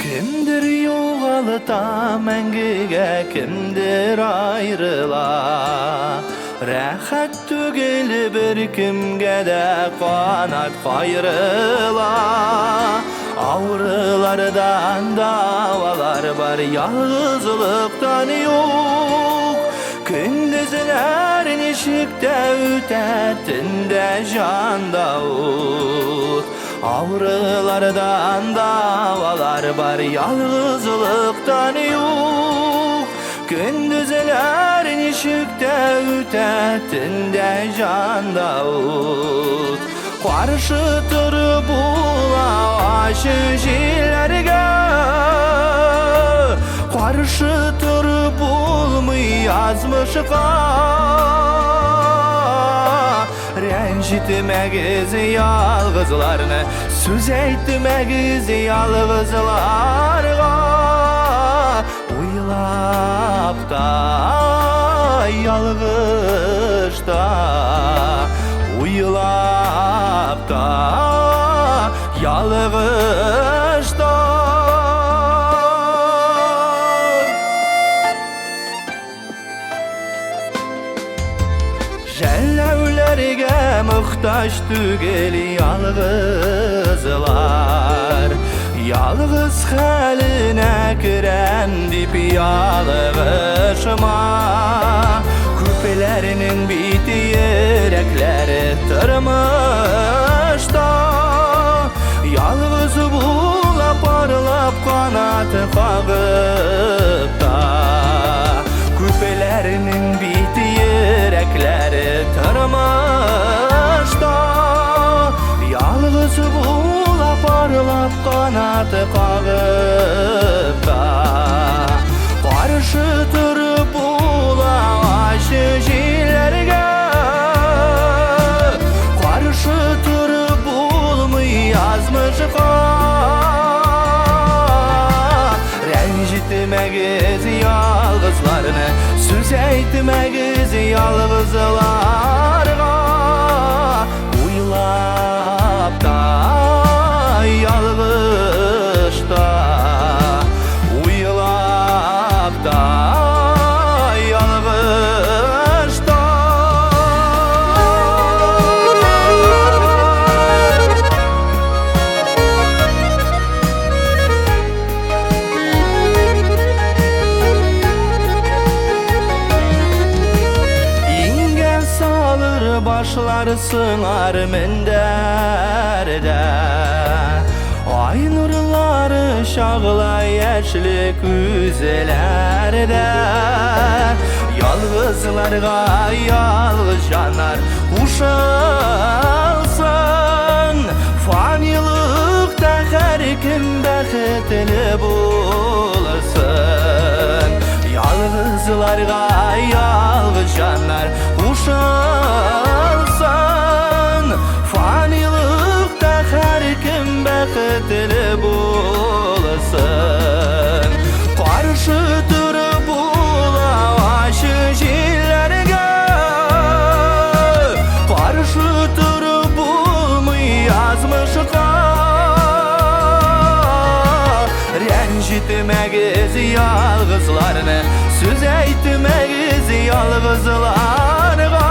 Kimdir yoğalıta мәңгіге, kimdir ayrıla. Рәхәт түгел бір кімге де қанат қайрыла. Ağrılardan davalar var, yalnızlıktan yok. Gündüzler nişikte ütetinde can Davut. Ağrılardan davalar var, yalnızlıktan yok. Gündüzler nişikte ütetinde can Davut. Karşı tırı bulaşı jilerge, karşı tırı bulmuy yazmışka. Rencitmegiz yalgızlarını, söz eytmegiz yalgızlarga. Uylap da yalgızda, uylap da yalgızda. Jellevlerge muhtaç tügel yalgızlar. Yalgız haline kiren dip yalgışma. Küpelerinin biti yürekleri tırmış da. Yalgız bula parlap kanatı kağıp da. Küpelerinin biti yürekleri tırmış da. Yalgız bula parlap kanatı kağıp da. Karşı tırı bula aşı jilerge, karşı tırı bulmuy yazmışka. Rencitmegiz yalgızlarını, söz eytmegiz yalgızlarga. Uylap da yalgızda, uylap da yalgızda. İngen salır başlar sığar menderde. Ay nurları şağla yeşlik yüzlerde. Yalgızlarga yalgız canar uşalsın. Fanilikte her kim bəxtli bulsun. Yalgızlarga yalgız canar uşalsın. Fanilikte her kim bəxtli bulsun. Karşı tırı bula aşı jilerge, karşı tırı bulmuy yazmışka. Rencitmegiz yalgızlarını, söz eytmegiz yalgızlarga.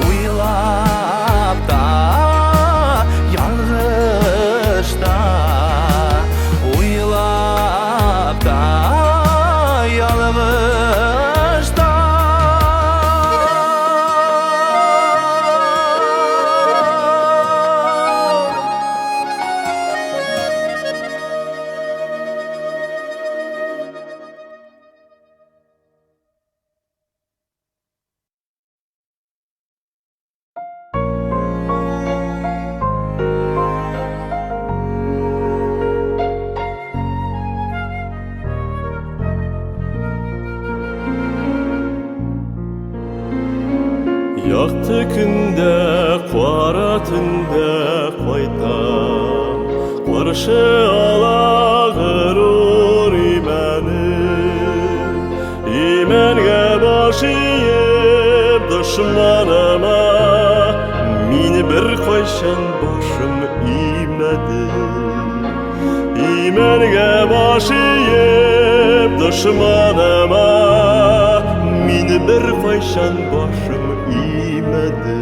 Uylap da yalgızda, uylap da yalgızda. Yaktı günde, qara tünde qayta. Qarşı alağırır İmenge başıyım düşmanıma. Mini bir koyşan başım imedi. İmenge başıyım düşmanıma. Mini bir koyşan başım imedi.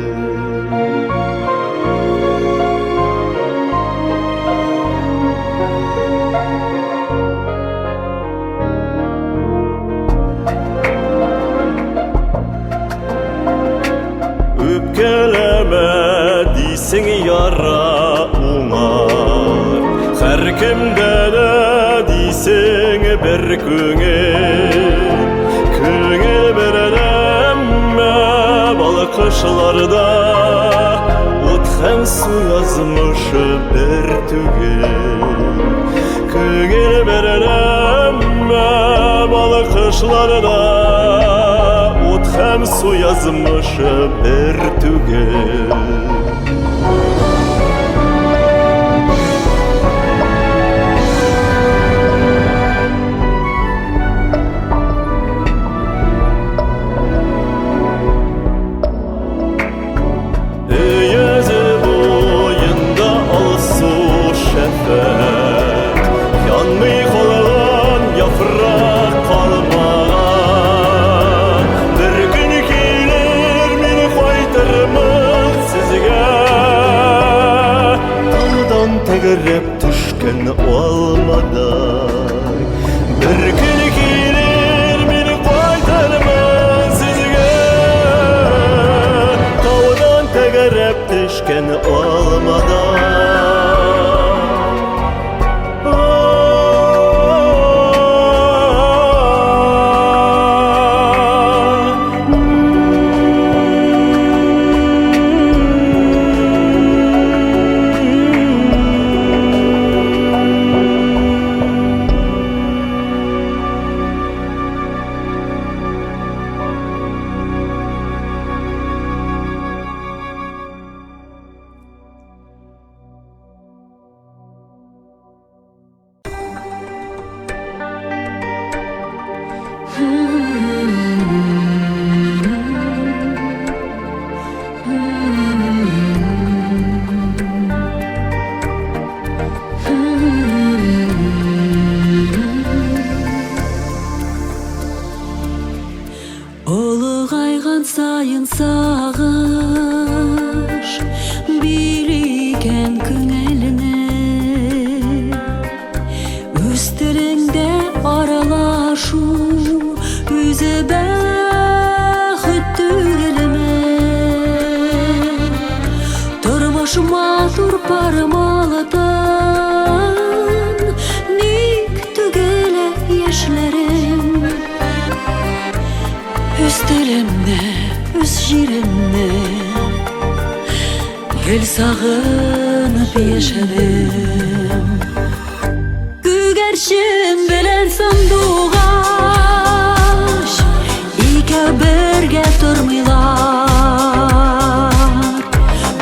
bir köngel bererem balkışlarda ot hem su yazmış bir köngel bererem balkışlarda ot hem su yazmış bir Yüzü boyunda alsu şefet Yanmay kalan yaprak kalmagan Bir gün gelir meni qaytarmak sizge Dağdan tegerep düşken olmaday Bir gün gelir meni qaytarmak sizge Dağdan tegerep düşken olmadan Olğayğan sayın sağış biriken köngəlinə Öz dilində aralaşu üzə bəxət tügəlmə Durmaşıma dur parmalıdan Nik tügələ yaşlarım Öz dilimde, öz yerimde Gel sağınıp yaşadım Gügerşim bilen sanduğaş İke birge durmuylar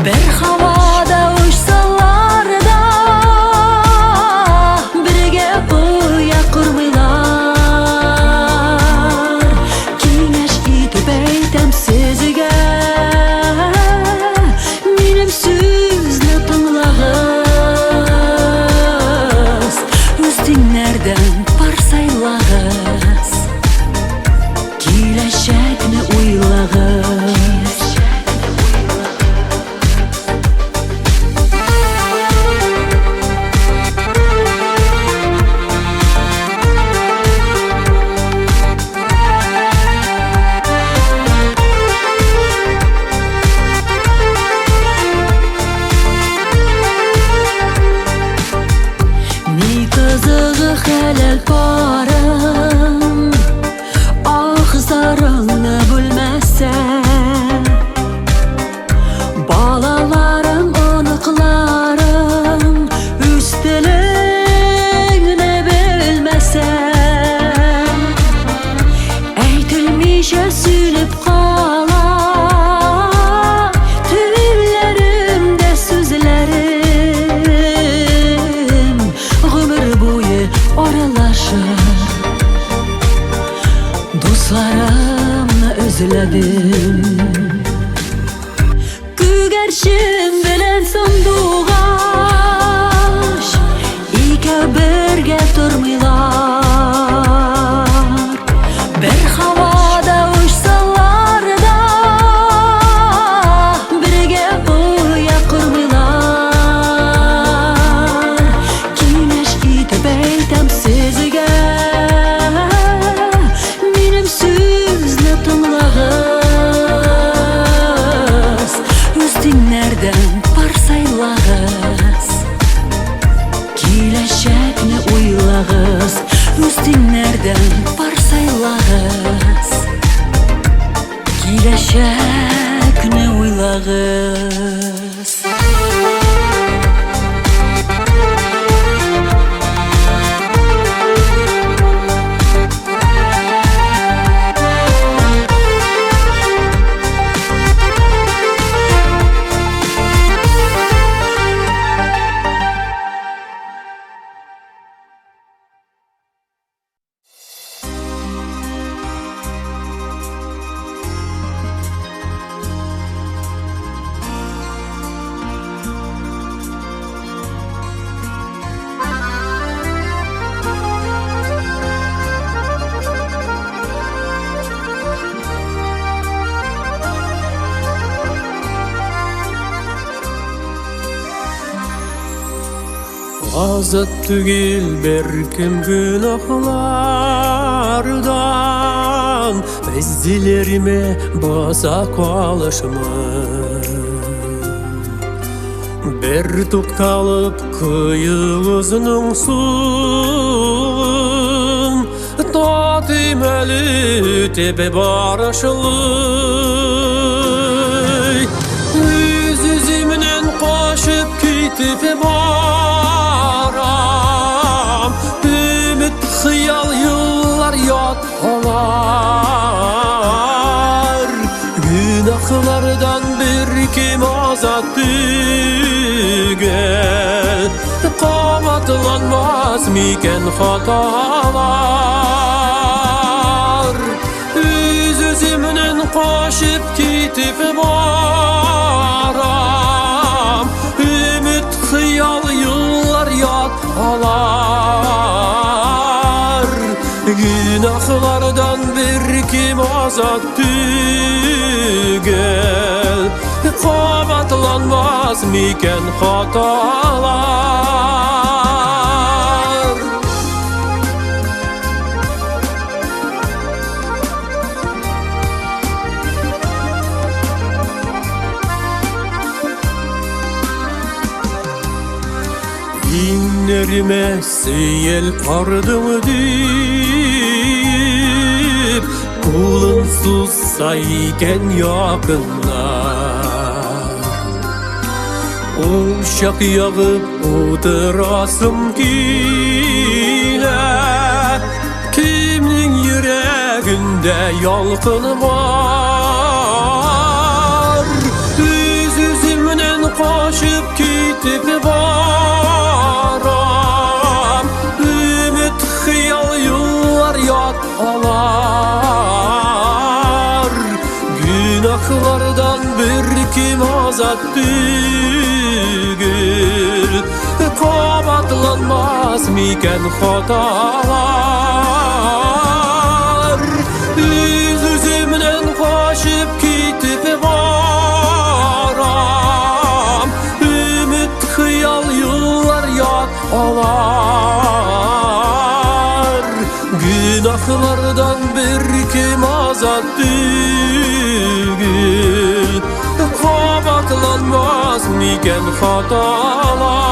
Bir havada uçsalar da Birge uya kurmuylar Kineş itip eytem sizge Benim sözlü tınlağız Öz dinlerden parsaylarız Kileşekni uylağız Ni kızığı helal param Ağızlarını bölmezse Balalarım, ınıklarım Üstülüğünü bilmese Eytilmişe sülüp kala Tüllerimde sözlerim Ömür boyu oralaşır Dostlarımla özledim Gügerşim bilen sanduğaş İke birge durmuylar Bir havada uçsalar da Birge uya kurmuylar Kineş itip eytem sizge Benim sözlü tınlağım azat tügil berkim günahlardan, ezdilerime basa kalışma. Bir tuktalıp kıyığızının sun, tatim eli tepe barışlı. Yüzümden koşup kitip baram, ümit hıyal yıllar yat olar. Günahlardan bir kim azat tügel, qabatlanmaz miken hatalar. Yüzümden koşup kitip baram, ümit hıyal yıllar yat olar. Günahlardan bir kim azat tügel, qabatlanmaz miken hatalar. İnlerime seyel ardımı deyip, kulun sussayken yakınlar. Uşak yağıp oturasım kile, kimnin yüreğinde yalkın var. Yüzümden koşup kitip baram, ümit hıyal yıllar yat olar. Günahlardan bir kim azat tügül, qabatlanmaz miken hatalar. Yüzümden koşup kitip baram, ümit hıyal yıllar yat olar. Günahlardan bir kim azat tügül, qabatlanmaz miken hatalar.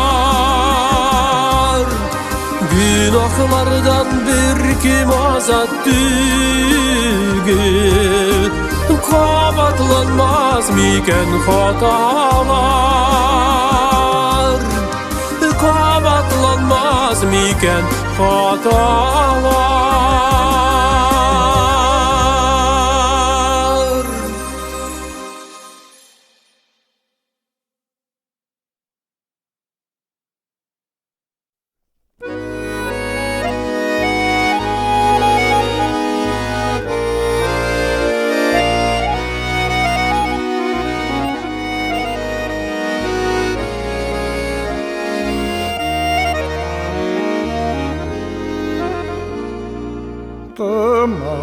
Günahlardan bir kim azat tügül, qabatlanmaz miken hatalar. Qabatlanmaz miken hatalar.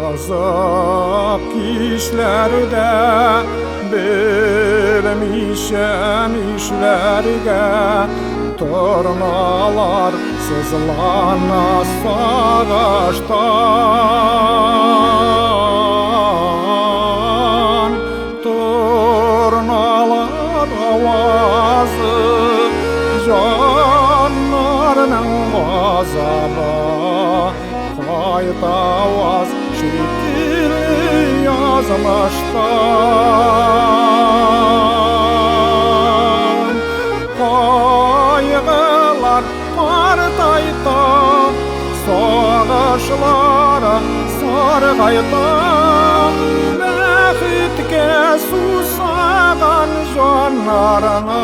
Azap kişlerde bilmişem işlerge, tornalar sızlanas savaştan. Tornalar avazı canlarının azabı, kayıta vaz şekilli yazmıştan. Kaygılar partayta, savaşlara sargayta, bäxitke susagan canlarına.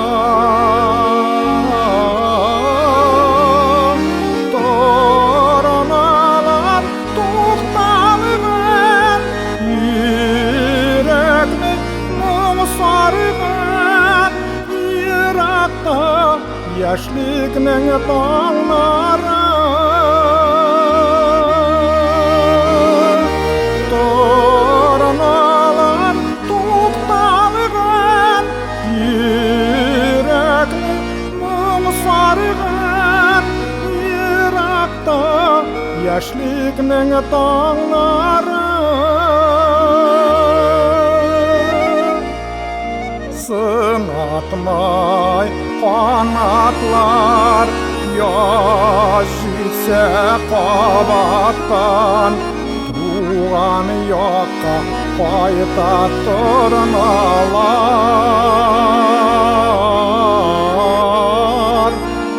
Yaşlıkның tağları, tornalar tuğtalığın, yürekli mum sarığın. яшьлегнең таңнары сынатмай канатлар яз җитсә кабаттан туган якка кайта торналар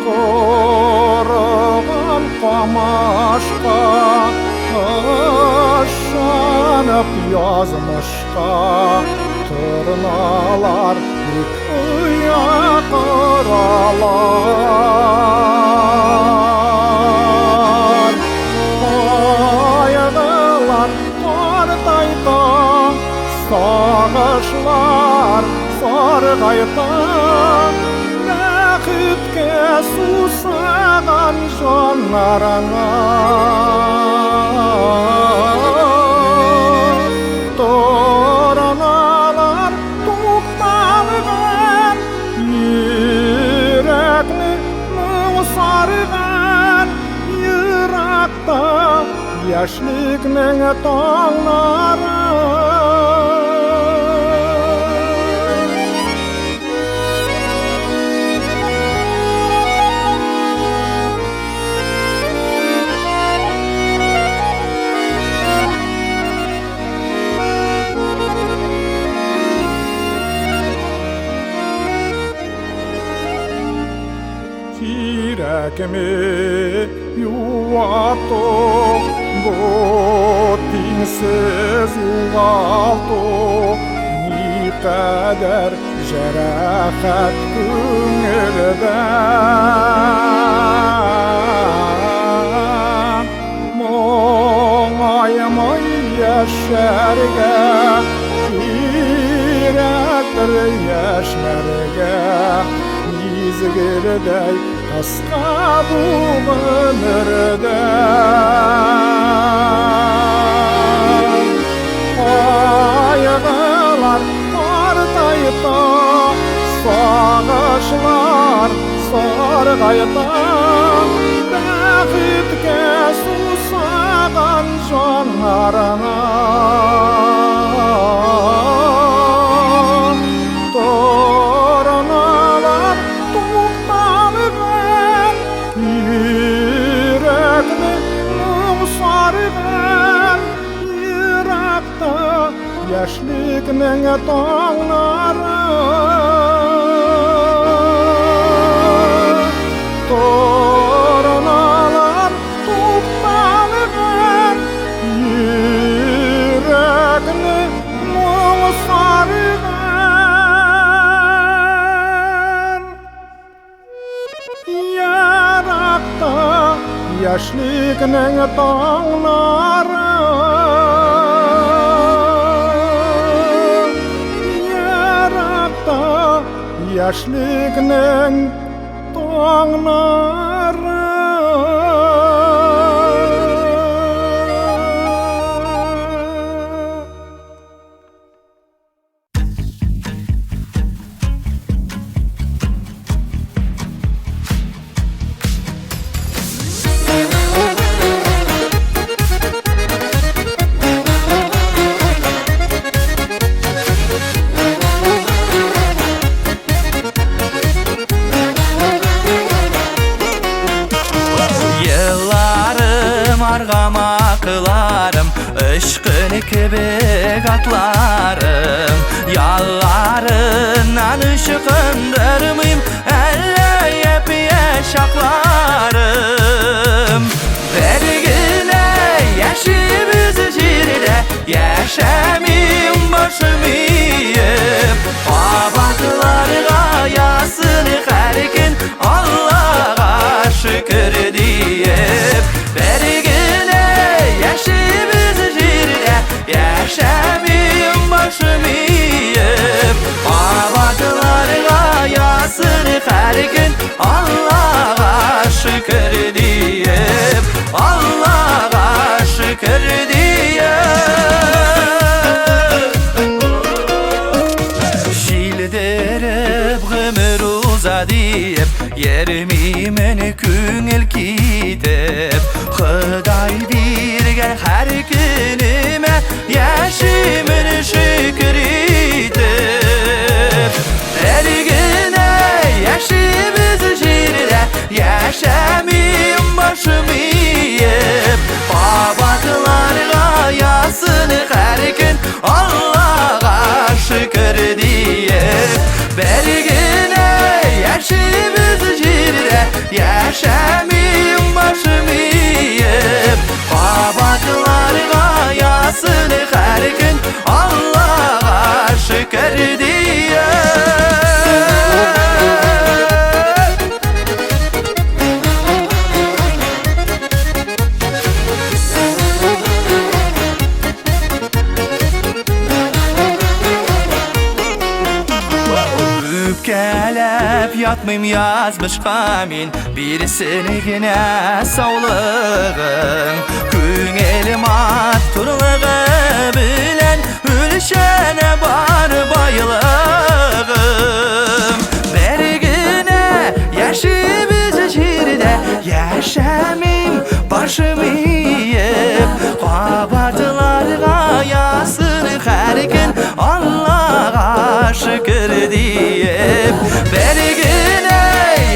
торган камашка ышанып язмышка торналар бик якыралар кайгылар картайта сагышлар саргайта бәхеткә сусаган җаннарыңа торналар тукталган йөрәкне сарган еракта яшьлекнең таңнары Тирәкме юату бу тиңсез югалту никадәр җәрәхәт күңелдә моңаемый яшәргә кирәктер яшьләргә изгелдәй кыска бу гомердә кайгылар картайта сагышлар саргайта бәхеткә сусаган җаннарыңа торналар тукталган йөрәкне сарган еракта яшьлекнең таңнары торналар тукталган йөрәкне сарган яракта яшьлекнең таңнары яракта яшьлекнең таңнары Argamaklarım, ışkını kebek atlarım Yallarından ışıkındırmayım, elleyip yaşaklarım Vergile yaşımız jirde, yaşamim başımıyım Babaklarga yasını her gün Allah'a şükür diyip yaşımız jirde, yaşamim başımıyım Babaklarga yasını her gün Allah'a şükür diyip yakmayım yazmışqa men birisini gine sağlığın Köngülim attırlığı bilen Ülüşene bar bayılığım Bergine yaşı bizi jirde Yaşamim başımı yiyip Kabatılarga yasın her gün Allah'a şükür deyip Bergine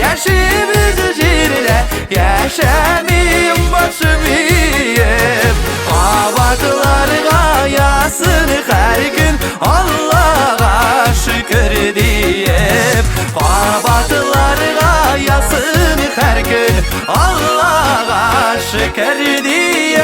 yaşı bizi jirde Yaşamim başımı yiyip Kabatılarga yasın her gün Allah'a şükür deyip Kabatılarga yasın her gün Allah'a şükür deyip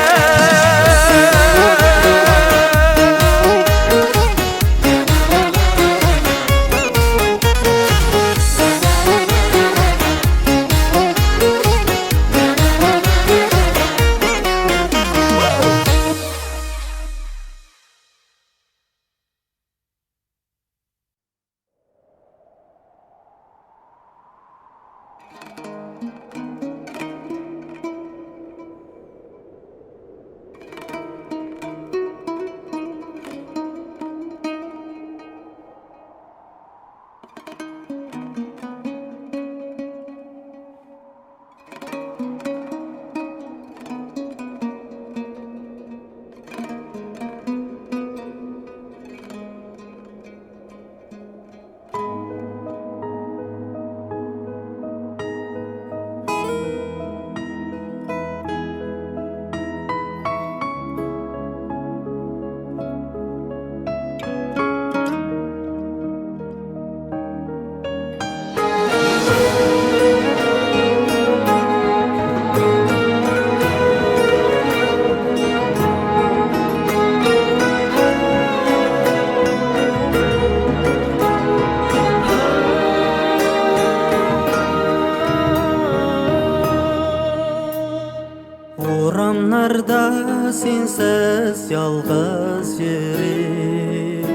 Oramlarda sensiz yalğız yeri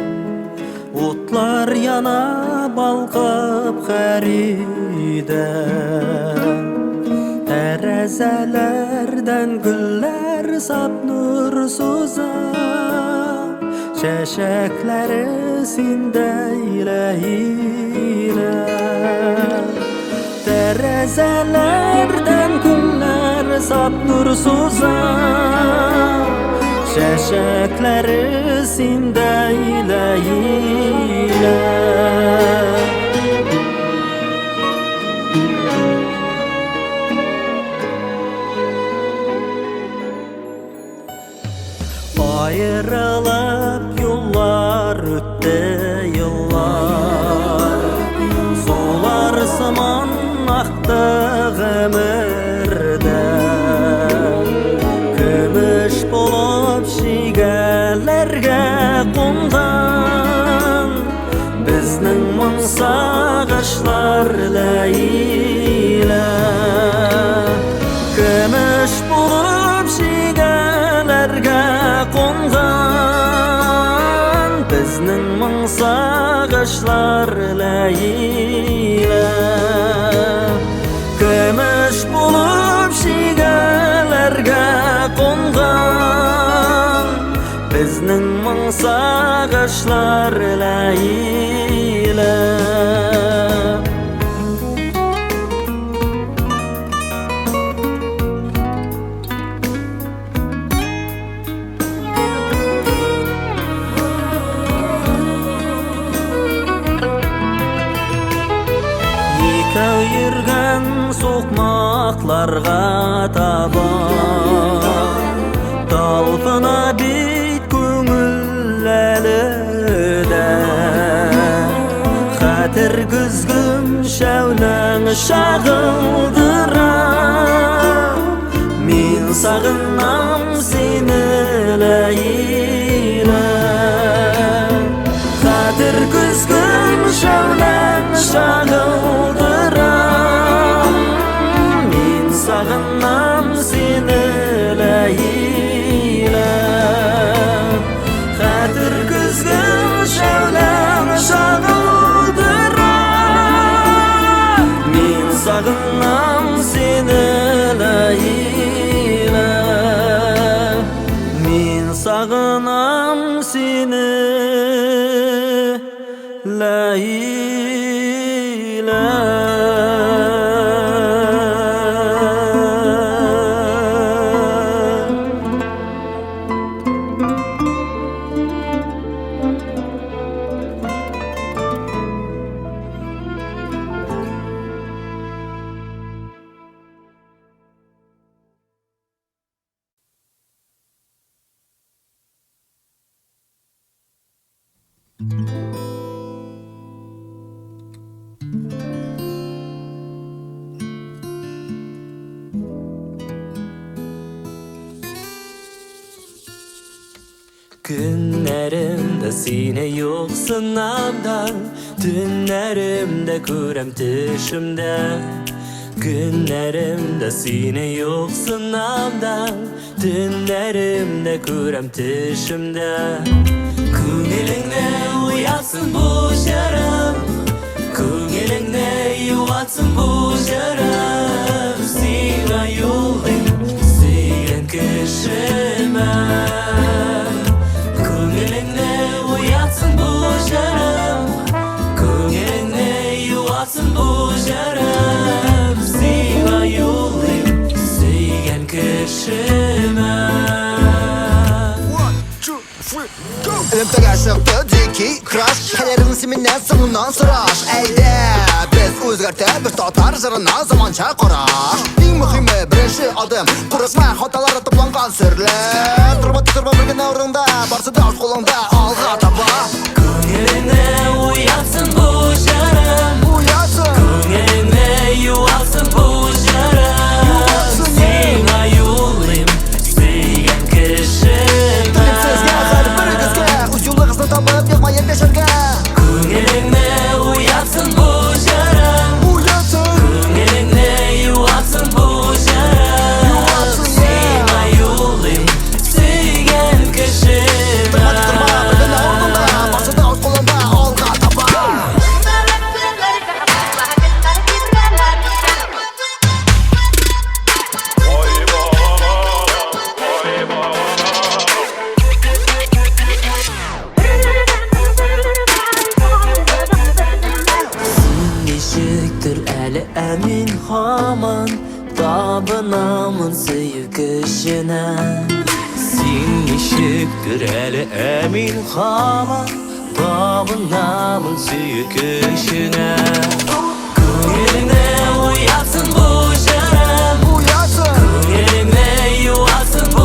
Otlar yana balqıp xəride Tərəzələrdən güller sap nursuzam Çəşəkləri sindəyle hile Tərəzələrdən güller sap nursuzam Çəşəkləri sindəyle hile Ayrılıp yollar ötdi yıllar Sular saman aktı ömürde Kümüş bulup şigelerge kondan Bizning munsağışlar leyle Kümüş bulup şigelerge kondan Bizning munsağışlar leyle Kümüş bulup şigelerge kondan Bizning munsağışlar leyle Yekau yürgen sokmaklarga taban Talpına bit köngüllelide Xatir güzgüm şevlen şağıldıra Min sağınam seni leyle Xatir güzgüm şevlen şağıldıra Min sağınam seni leyle Xatir güzgüm şevlen şağıldıra Günlerimde sine yoksun namdan, Dünlerimde kurem düşümde. Günlerimde sine yoksun namdan, Dünlerimde kurem düşümde. Köngülüngde uyatsın bu yarım, Köngülüngde yuvatsın bu yarım. Sina yollayım, siyen kişime. Köngülüngde uyatsın bu yarım, Köngülüngde yuvatsın bu yarım. Sina yollayım, siyen kişime. Elimde gerçekte diki crush Kelerin siminle sonundan sıraş Eyde biz özgürte bir tatar zırına zamanca koraş En mühimi birinci adım Kurasma hatalara toplangan sürler Turma bir gün uğrunda Barsı da kolunda alga taba Köngülüngde uyatsın bu yarım, Uyatsın Köngülüngde yuvatsın bu yarım. Sina yollayım, siyen kişime. Bilimsiz gezer bir kızga Uculu kızını tapıp yapma yetişirge Köngülüngde uyatsın bu yarım, Uyatsın Köngülüngde yuvatsın bu yarım. Yuvatsın, Sina yollayım, siyen kişime. Turma bir gün uğrunda Barsı da kolunda alga taba Nişiktir eli emin haman, Dabınamın sevgişine. Sin nişiktir eli emin haman, Dabınamın sevgişine. Köngülüngde uyatsın bu yarım, Uyatsın Köngülüngde yuvatsın bu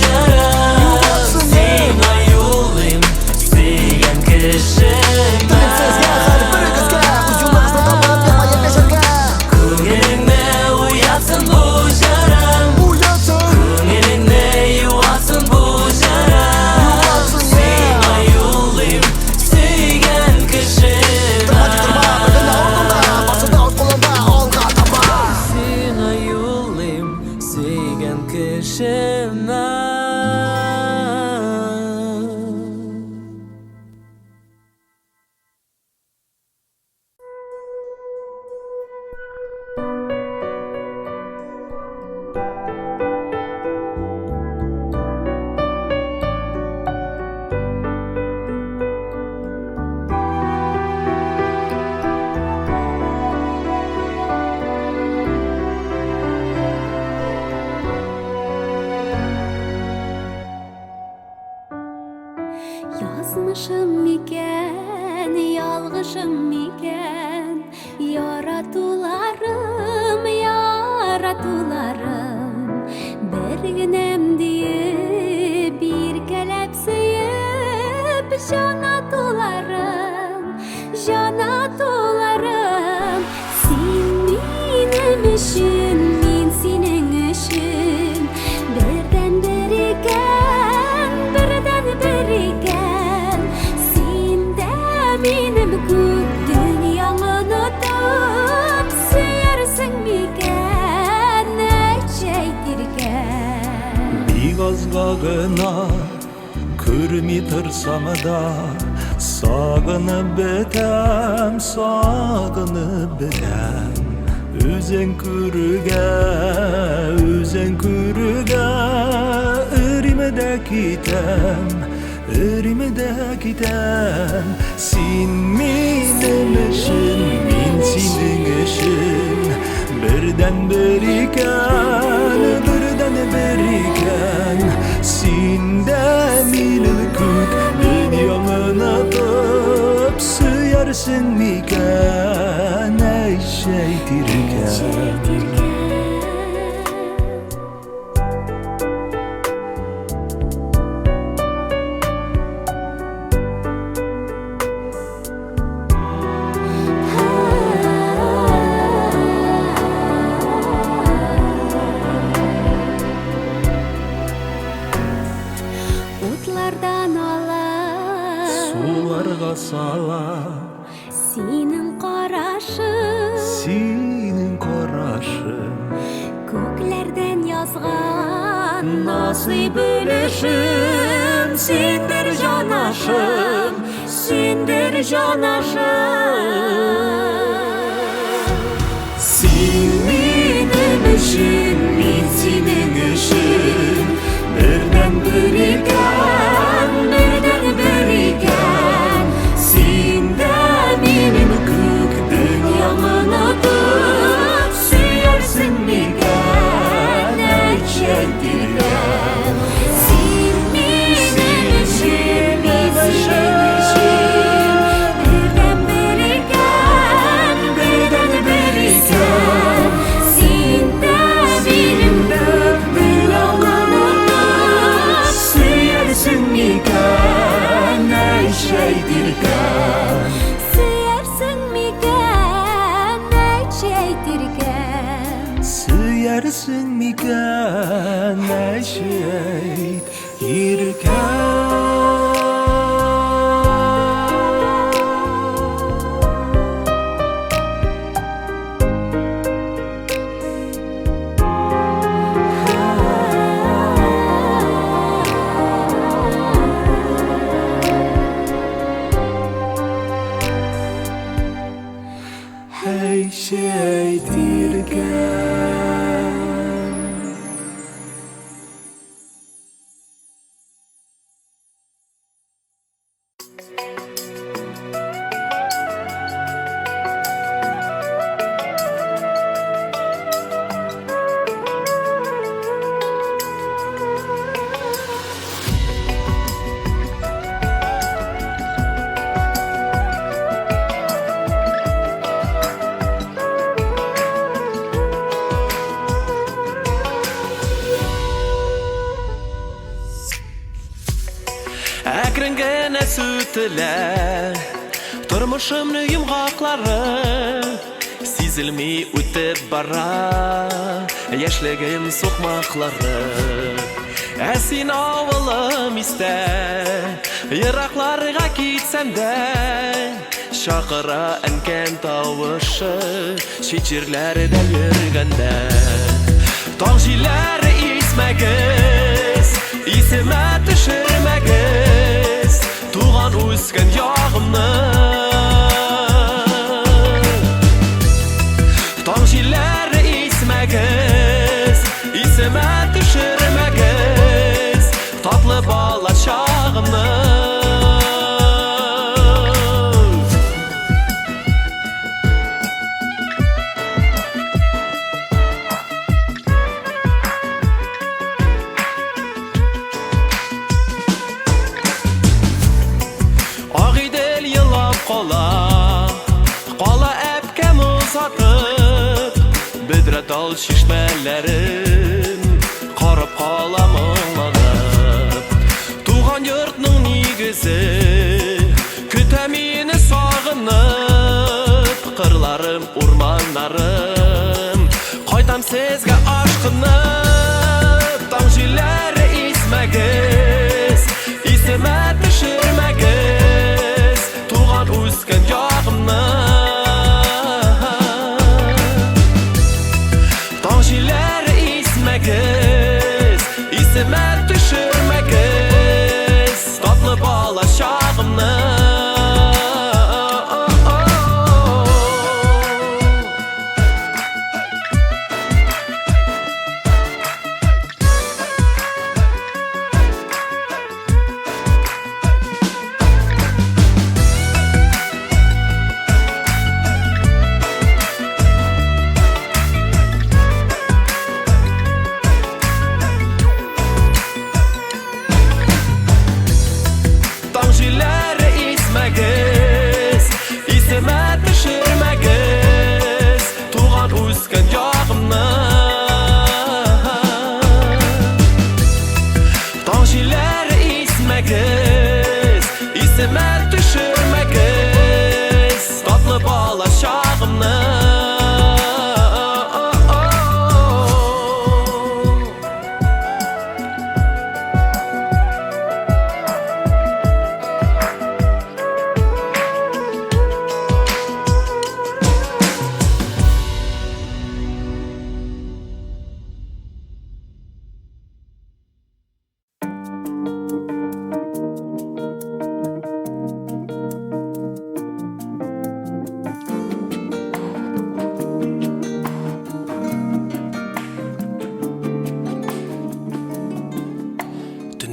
yarım. Yuvatsın, Sina yollayım, siyen kişime. Bilimsiz gezer bir kızga Uculu kızını tapıp yapma yetişirge Köngülüngde uyatsın bu yarım, Uyatsın Köngülüngde yuvatsın bu yarım. Yuvatsın, Sina yollayım, siyen kişime. Turma bir gün uğrunda Barsı da kolunda alga taba Sina yollayım, siyen kişime. Yazmışım iken, yalgışım iken Yaratularım, yaratularım Bir günem diye bir kelep seyip Janatularım, janatularım Sen benim işin, men senin işin Birden biriken, birden biriken Sen de benim kut dünyamı unutup Sıyırsın miken, neçeydirken Bigazgagına körmi tırsam da Sağını betem, sağını betem Üzen kürüge Örime de gitem, örime de gitem Sin benim işin, min senin işin Birden biriken, birden biriken Sin de milkük, dünyamın atıp Süyarsın miken, ey şeydirken başa sala Senin qarashın Senin qarashın Ko'klardan yozgan nasib bo'lishim sendir jonaşım sendir jonaşım Sen benim işim men senin işim birden bir ekan sen de benim ko'k dunyomni unutib suyarsan mekan aytishaydigan sen mening ishim men sening ishim birdan bir ekan sen de benim ko'k dunyomni unutib suyarsan mekan aytishaydigan Suyarsın mikan aytishaydigan Suyarsın mikan Әкреңгенә сүтелә Тормышымны йомгаклары Сизелми үтеп бара Яшьлегем сукмаклары Ә син авылым истә Еракларга китсәм дә Шакыра әнкәм тавышы Чечерләрдә йөргәндә Таң җилләре исмәгез Исемә төшермәгез Туган үскән ягымны Таң җилләре исмәгез Исемә төшермәгез Татлы бала чагымны Кала әпкәм узатып Бөдрәт ал шишмәләрен Карап калам аңланып Туган йортның нигезе Көтә мине сагынып Кырларым, урманнарым Кайтам сезгә ашкынып Таң җилләре исмәгез Исемә төшермәгез Туган үскән ягымны Таң җилләре исмәгез Исемә төшермәгез Татлы бала чагымны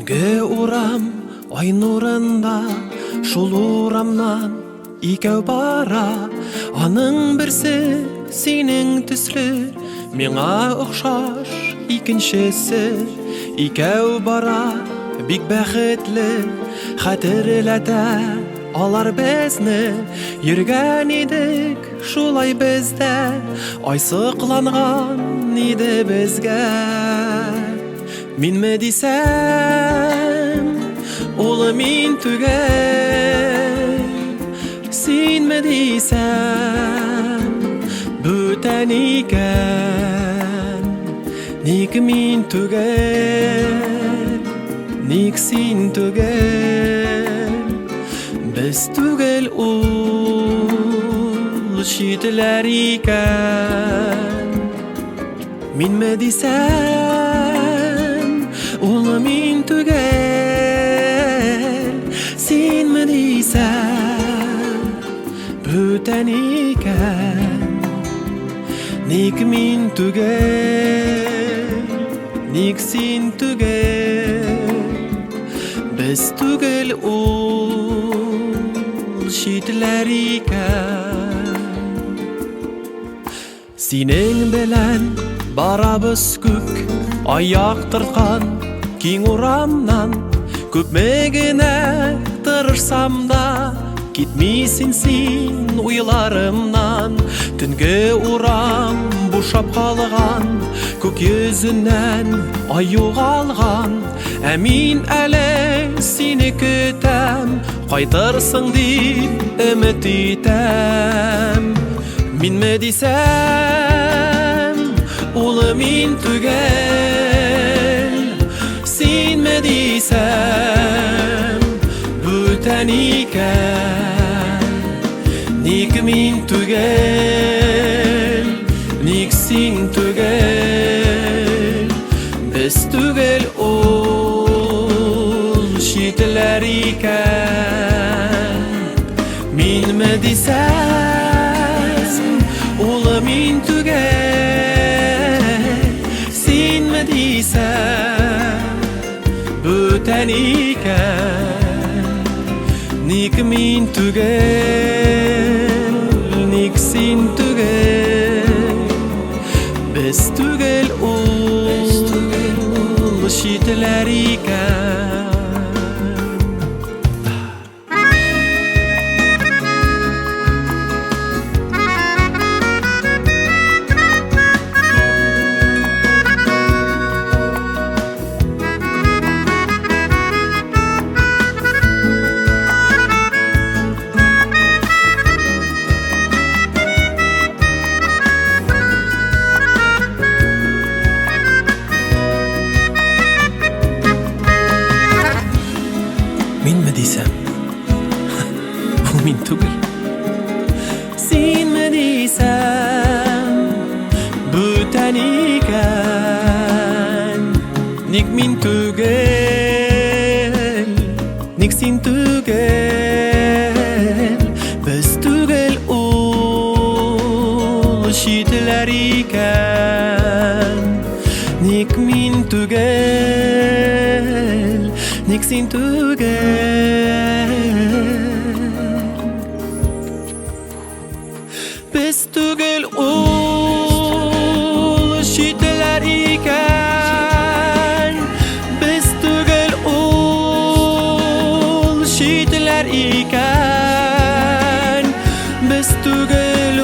Түнге урам ай нурында, шул урамнан икәү бара. Аның берсе синең төсле, миңа охшаш икенчесе. Икәү бара бик бәхетле, хәтерләтә алар безне. Йөргән идек шулай бездә, ай сыкланган иде безгә. Минме дисәм, ул мин түгел. Синме дисәм, бүтән икән. Ник мин түгел, ник син түгел. Без түгел ул читләр икән. Минме дисәм, ул мин түгел. Синме дисәм, бүтән икән. Ник мин түгел, ник син түгел. Без түгел ул читләр икән. Синең белән барабыз күк, аяк тырткан киң урамнан. Күпме генә тырышсам да, китмисең син уйларымнан. Төнге урам бушап калган, күк йөзеннән ай югалган. Ә мин әле сине көтәм, кайтырсың дип өмет итәм. Минме дисәм, ул мин түгел. Синме дисәм, бүтән икән. Ник мин түгел, ник син түгел. Без түгел ул читләр икән. Минме дисәм, ул мин түгел. Синме дисәм, бүтән икән. Ник мин түгел, ник син түгел. Без түгел ул читләр икән. Minme dисәм, ул мин түгел. Синме дисәм, бүтән икән. Ник мин түгел, ник син түгел. Без түгел ул читләр икән. Ник мин түгел, ник син түгел. Без түгел ул читләр икән. Без түгел ул читләр икән. Без түгел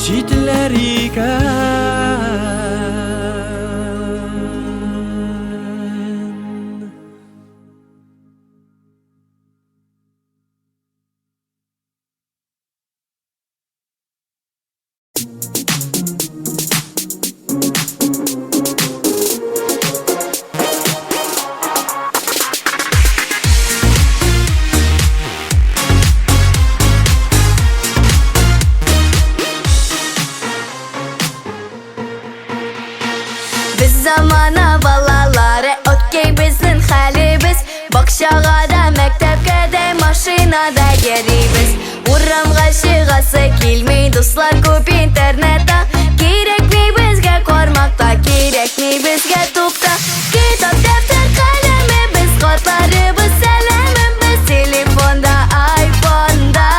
читләр икән. Замана балалары, окей безнең хәлебез. Бакчага да, мәктәпкә дә, машина машинада йөрибез. Урамга чыгасы килмей, дуслар күп интернетта. Кирәкми безгә кармакта, кирәкми безгә тупта. Китап, дәфтәр, каләме, без хатларыбыз, сәламыбыз телефонда, айфонда.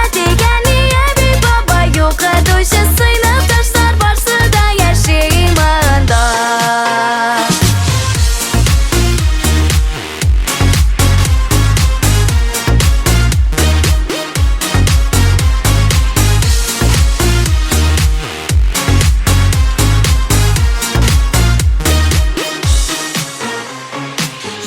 Әтигәни әби баба юкытучы, сыйныфташлар барсы да яши монда.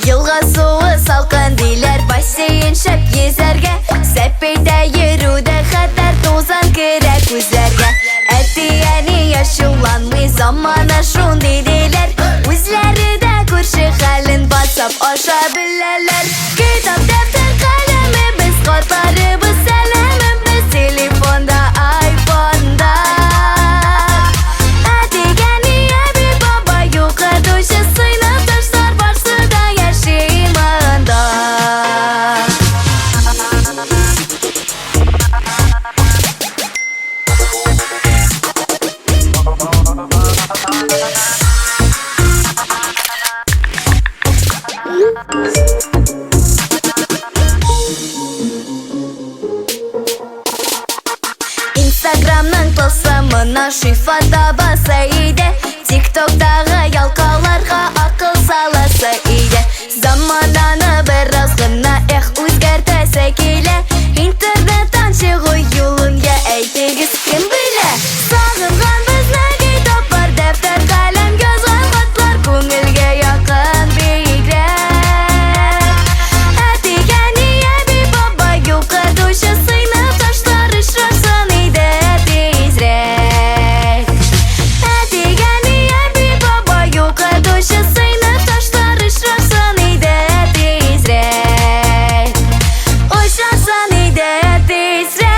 Елга суы салкын диләр, бассейн шәп йөзәргә. Сәпәйтә йөрүдә хәтәр, тузан керә күзләргә. Әти-әни ачуланмый, замана шундый диләр. Үзләре дә күрше хәлен WhatsApp аша беләләр. Китап, дәфтәр, каләме, без хатларыбыз, сәламыбыз телефонда, айфонда. Әтигәни әби баба юкытучы, сыйныфташлар барсы да яши монда. Instagram'ның тылсымына шифата баса иде. TikTok'тагы ялкауларга акыл саласы иде. Замананы бераз гына үзгәртәсе килә. Интернеттан чыгу юлын я әйтегез кем белә. Сагынган безне китаплар, дәфтәр, каләм, язган хатлар күңелгә якын бигрәк. Әтигәни әби баба юкытучы, сыйныфташлар очрасын иде тизрәк. Әтигәни әби баба юкытучы, сыйныфташлар очрасын иде тизрәк. Очрасын иде тизрәк.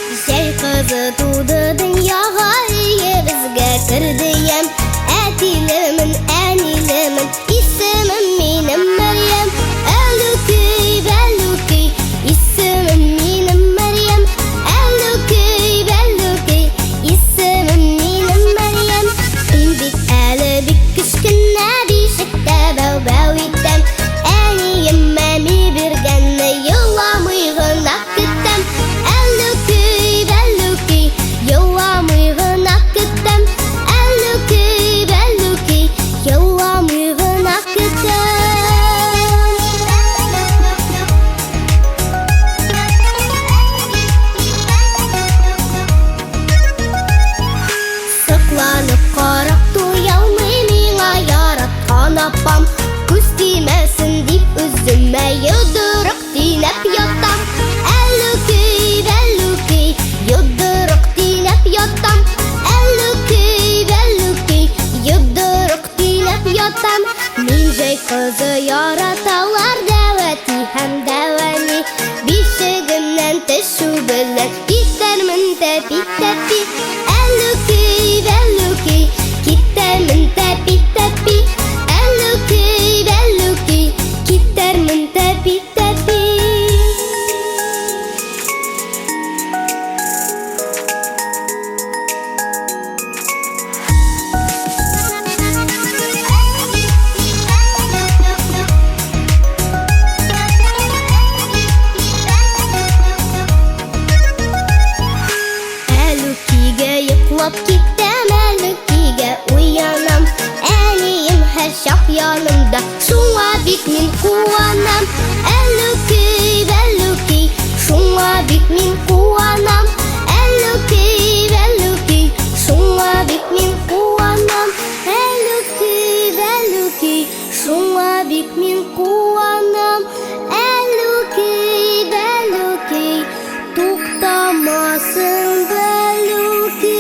Güzel kızı tuğdu dünyaya, iye bizge kirdiyem. Әтилемен, әнилемен, исемем минем Мәрьям. Әлүкей, бәлүкей, исемем минем Мәрьям. Әлүкей, бәлүкей, исемем минем Мәрьям. Мин бит әле бик кечкенә, бишектә бәү-бәү итәм. Әнием мәми биргәнне еламый гына көтәм. Әлүкей, бәлүкей, еламый гына көтәм. Әлүкей, бәлүкей, еламый гына Сыкланып карап туялмый миңа яраткан апам. Күз тимәсен дип үземә йодрык тинәп ятам. Әлүкей, бәлүкей, йодрык тинәп ятам. Әлүкей, бәлүкей, йодрык тинәп ятам. Мин җәй кызы яраталар, дәвәти һәм дәвәни. Бишегемнән төшү белән китәрмен тәпи-тәпи. Әлүкей, бәлүкей, китәрмен тәпи-тәпи. Әлүкей, бәлүкей, китәрмен тәпи-тәпи. Әлүкигә йоклап китәм, әлүки yanımda. Şuna bik min kuanam. Elluki velluki. Şuna bik min kuanam. Elluki velluki. Şuna bik min kuanam. Elluki velluki. Şuna bik min kuanam. Elluki velluki. Tuktamasın velluki.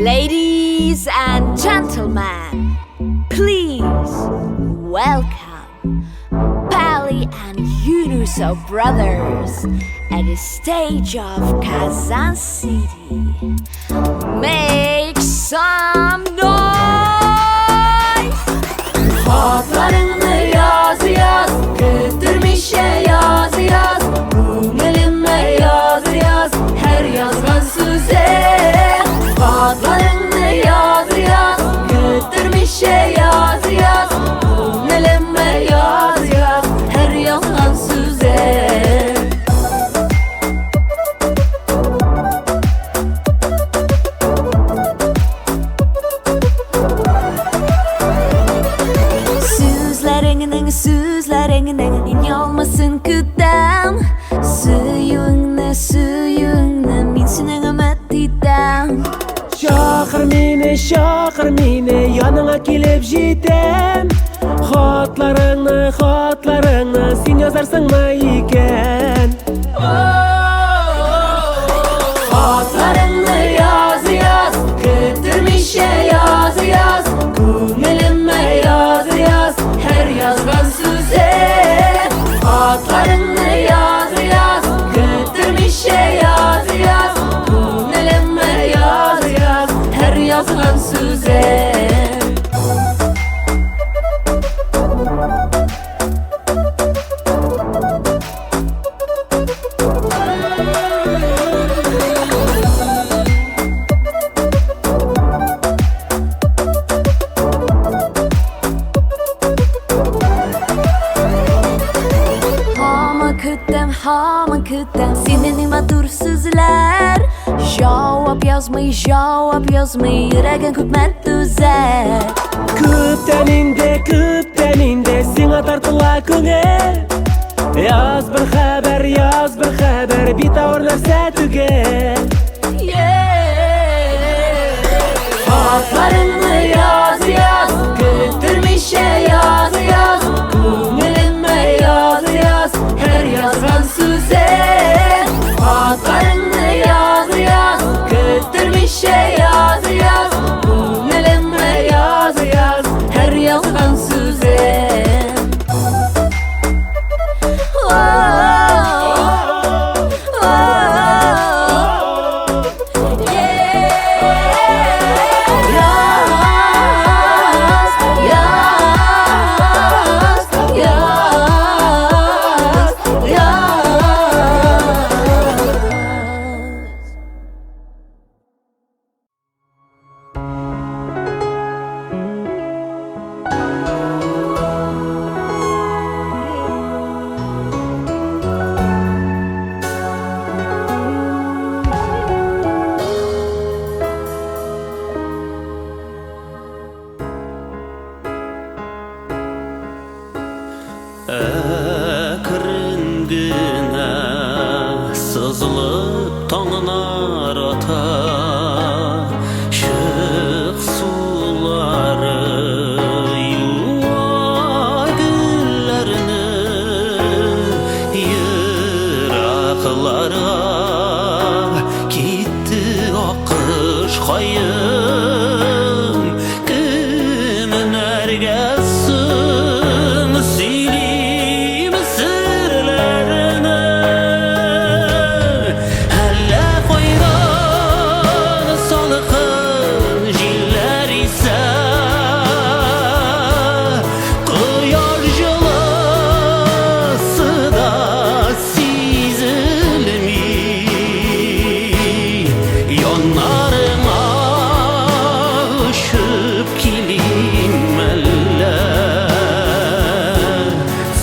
Ladies and gentlemen, please welcome Pali and Yunuso brothers at the stage of Kazan City. Make some noise! Hatlarını yaz yaz, götürmüşe yaz yaz, Rumelimme yaz yaz, her yazgan söze. Hatlarını yaz yaz, götürmüşe yaz yaz, Rumelimme yaz yaz, her yazgan söze. Axır meni yanına kelip jetem Xatlarını sen yazarsın mı iken Xatlarını yaz yaz Getirmişe yaz yaz Ko'nglime yaz yaz Her yazgan söze Xatlarını yaz yaz Getirmişe yaz yaz Ko'nglime yaz yaz Her yazgan söze Hamı küttem Senin imadur sözler Cevap yazmay Yüreğin hükmet düzer Küpteninde Sina tartıla köngel Yaz bir haber Bir tavır narsa tügel Xatlarını yaz yaz Getirmişe yaz yaz Ko'nglime yaz yaz Her yazgan söze Xatlarını yaz yaz Getirmişe yaz yaz Ko'nglime yaz yaz Her yazgan söze Akırıngına sızılıp tonlar ata Şık suları yuva güllerini Yıraklara gitti akış kayın Kimin ergesin sileyim sırlarını Helle koydan salıkın jiller ise Kıyar jılası da sizilmi Yanlarına ışıp kilim eller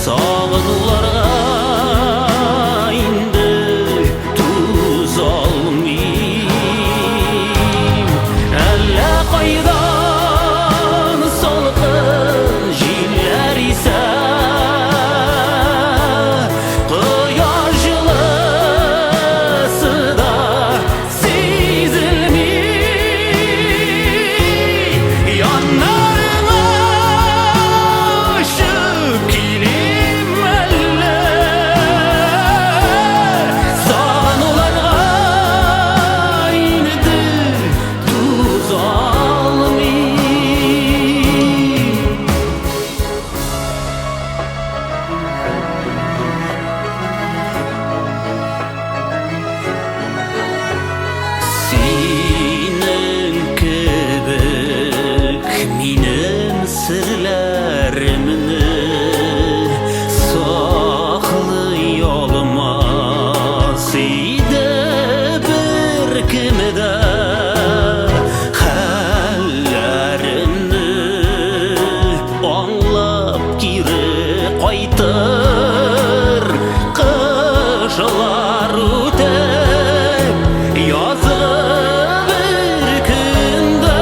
Sağınlarına indi tuz almayayım Elle kaydan salgın jiller ise Kıyar jılası da sizilmi Yanlarına ışık kilim eller Sağınlarına indi tuz almayayım Senin kebek minin sırlarımını Saklay olmaz ide bir kimde Hallerini anlap geri qaytır Kışlar ötep yazı bir günde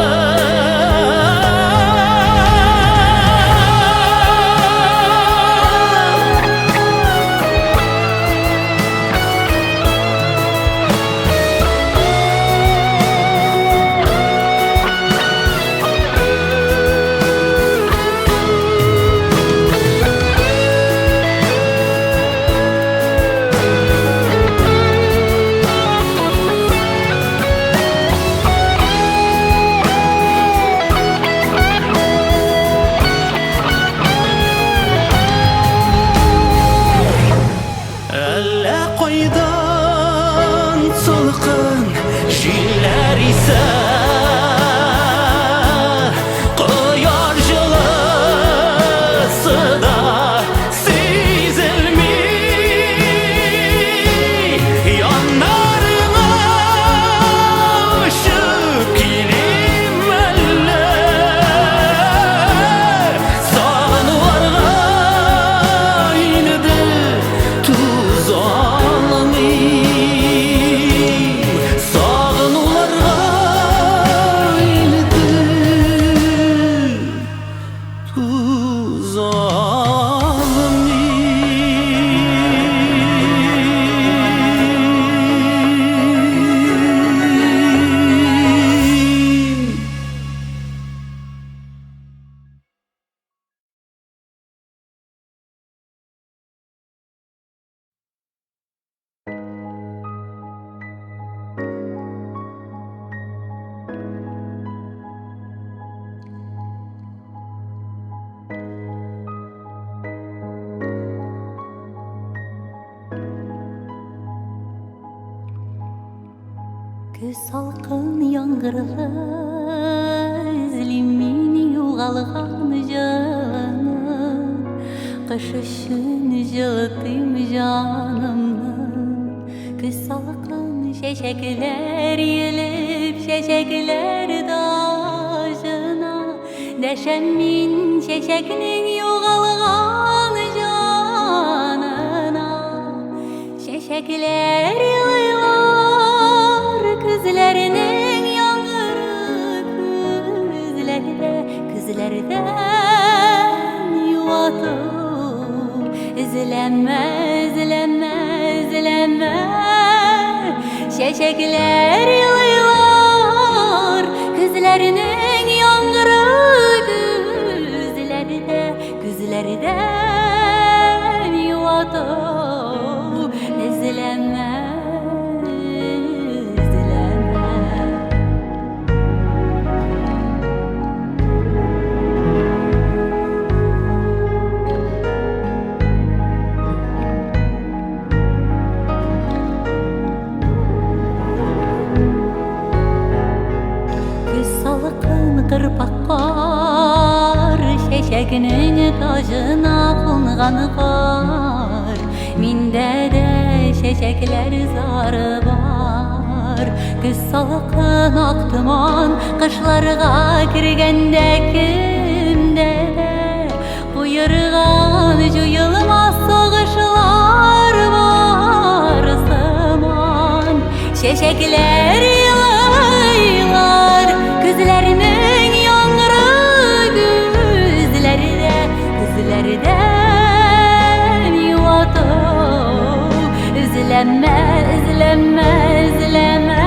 Көз салқын яңғырлы Ізлемен юғалған жаным Қыш үшін жылытым жанымны Көз салқын шешеклер еліп Шешеклер дажына Дәшәм мен шешекнің юғалған жанына Şeşekler yığılar Küzlerinin yağmuru Küzlerden yuvatır İzlenme, izlenme, izlenme Şeşekler yığılar Küzlerinin yağmuru Küzlerden yuvatır İzlenme, izlenme Көз салқын қырпаққар Шешегінің тажына қонған қар Минде de şeşekler zarı var Göz salkın aktıman Kışlarga kirgende kimde de Buyurgan juyulmaz soğuşlar var zaman Şeşekler yığılar Küzlerinin yağmuru Küzlerden yuvatır İzlenme, izlenme, izlenme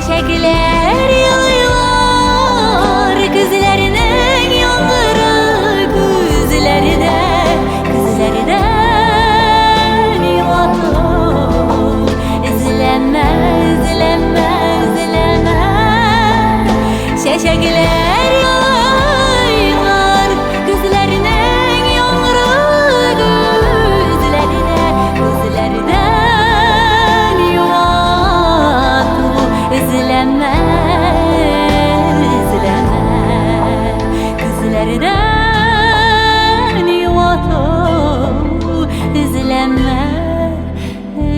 Şeşekler yığılar Küzlerinin yağmuru Küzlerden yuvatır İzlenme, izlenme, izlenme Şeşekler yığılar Küzlerinin yağmuru Küzlerden yuvatır İzlenme, izlenme Küzlerden yuvatır İzlenme, izlenme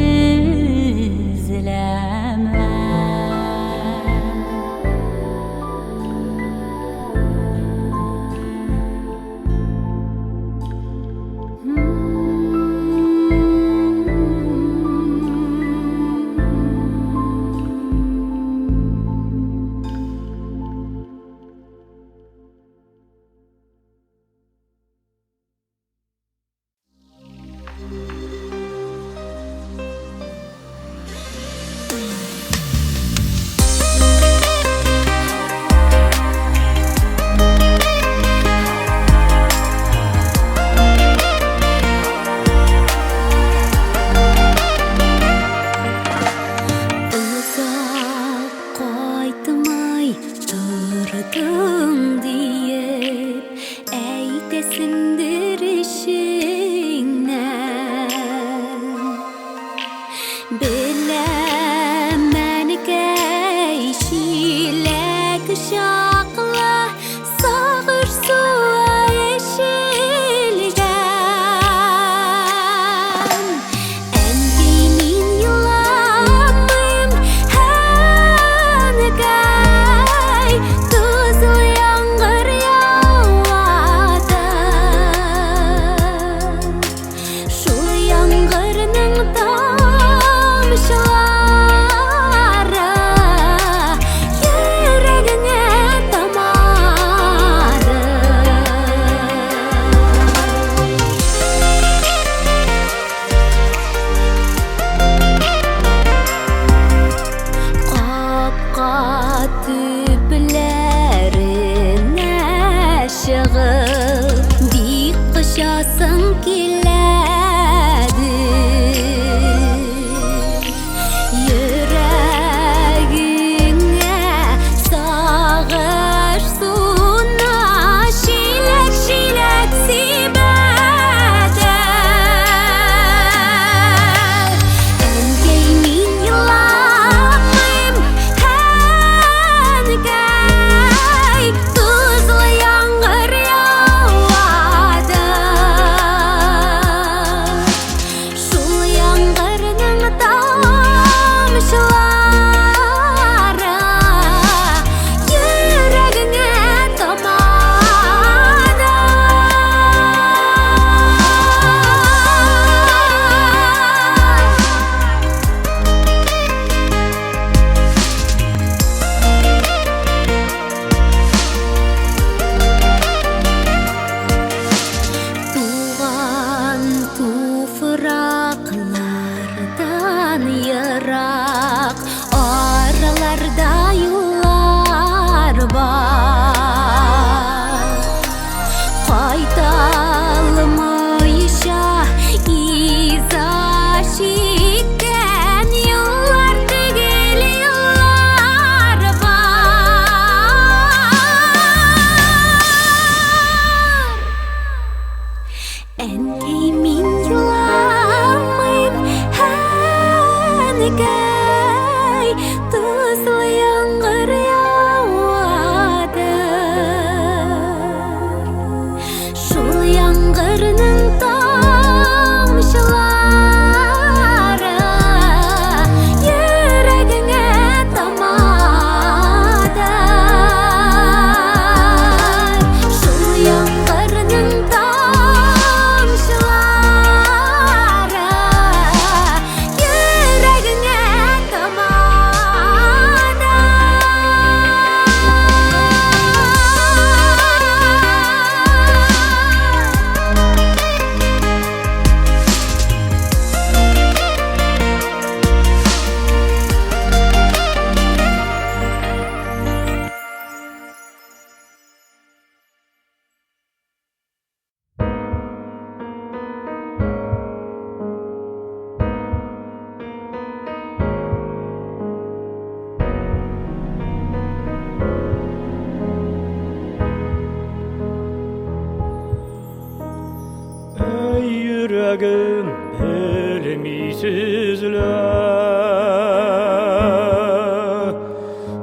Yüreğim bilmiysizler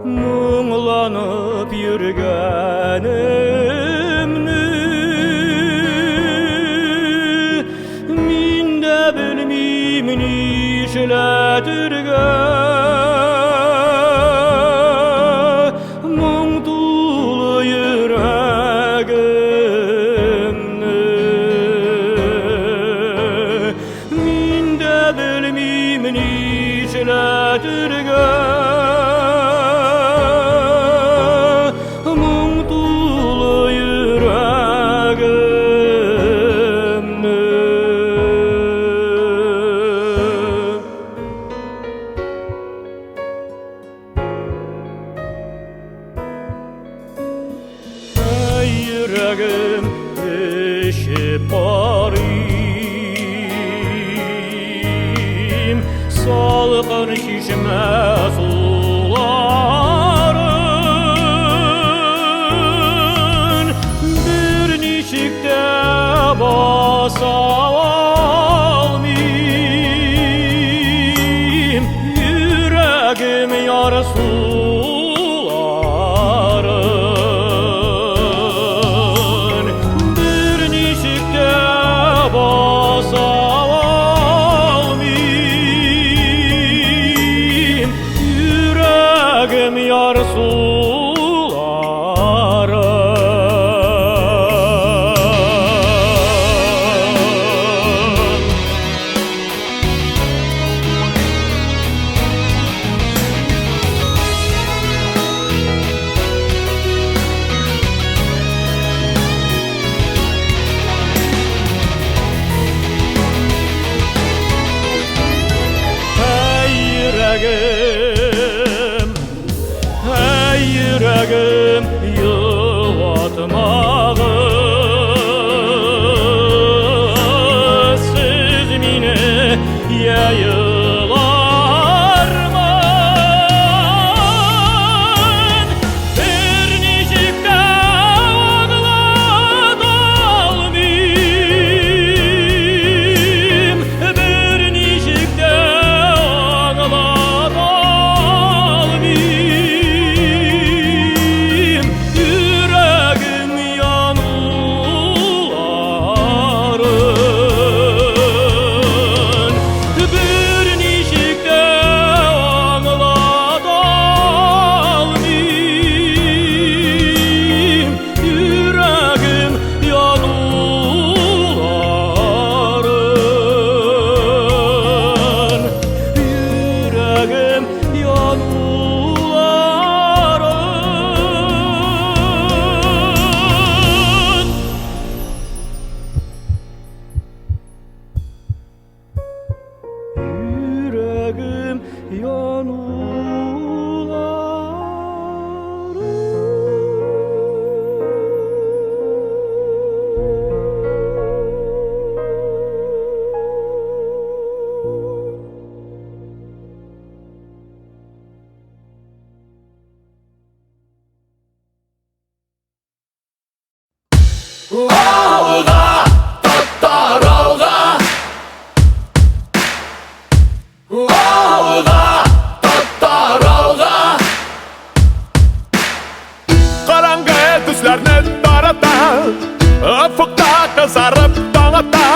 Muңlanıp yürgenimni Min de bilmiyim nişletirgen Muң dulu yüreğimni Min de bilmiyim nişletirgen Muң dulu yüreğimni Ey yüreğim eşip barayım Salgın şişme suların Bir nişikte basa almayayım Yüreğim yar suların Bir nişikte basa almayayım Yüreğim yar suların Hey yüreğim, hey yüreğim yuvatmağı Siz mine yayılarman Bir nicikte ağlat almayayım Bir nicikte ağlat almayayım Yüreğim yanıların Bir nicikte ağlat almayayım Yüreğim yanıların Yüreğim yanıların Yüreğim Karangı düşlerini darata Ufukta kızarıp dağıta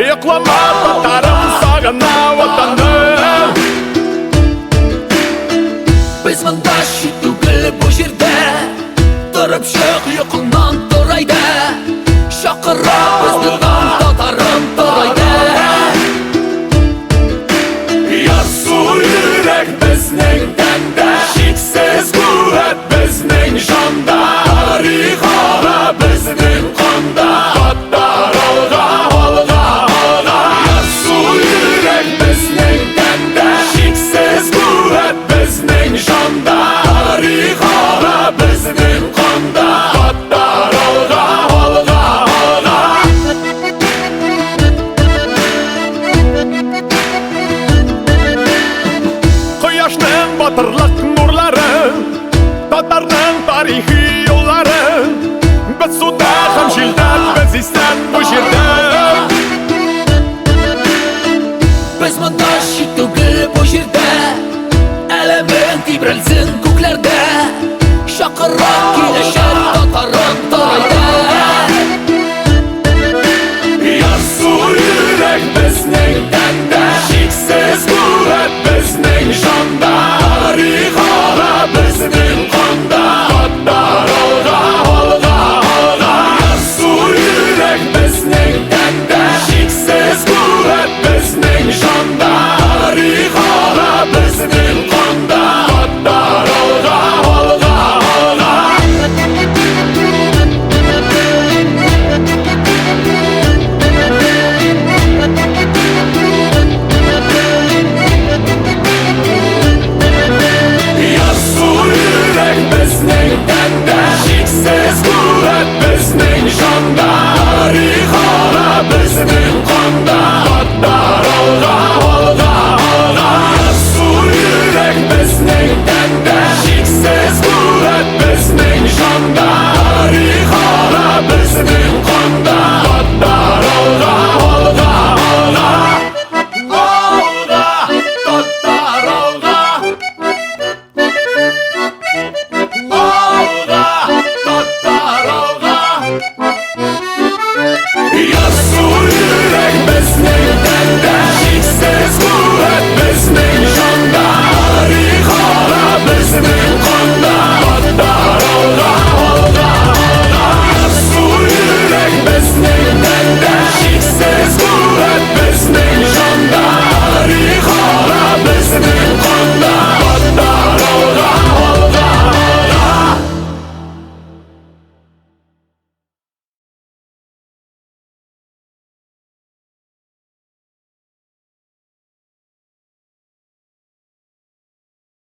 Yıklama batarım sağına vatanı Biz mında şi түгел bu жерде Тұрып шық йоқыңнан торайда Шақыра бізді дан татарым торайда Yarsu yürek bizning tanda Şiksiz kuvvet bizning jonda Tarix ola bizning qonda Battar olga, olga, olga Yarsu yürek bizning tanda Şiksiz kuvvet bizning jonda Tarix ola bizning qonda Battar olga, olga, olga Quyoshning batırlıq nurlari Tatarning tarixiy yo'llari Biz suvda ham jilda biz istan bu yerda Biz munda şit түгел bu җирдә Әлемең тибрәлсен күкләрдә Шакырак килешәр татарым тарайда Ярсу йөрәк безнең тәндә Шиксез куәт безнең җанда Тарих ага безнең канда Аттар алга, алга, алга Ярсу йөрәк безнең тәндә Шиксез куәт безнең җанда Тарих ага безнең канда Аттар алга, алга, алга Ярсу йөрәк безнең тәндә Шиксез куәт безнең җанда Тарих ага безнең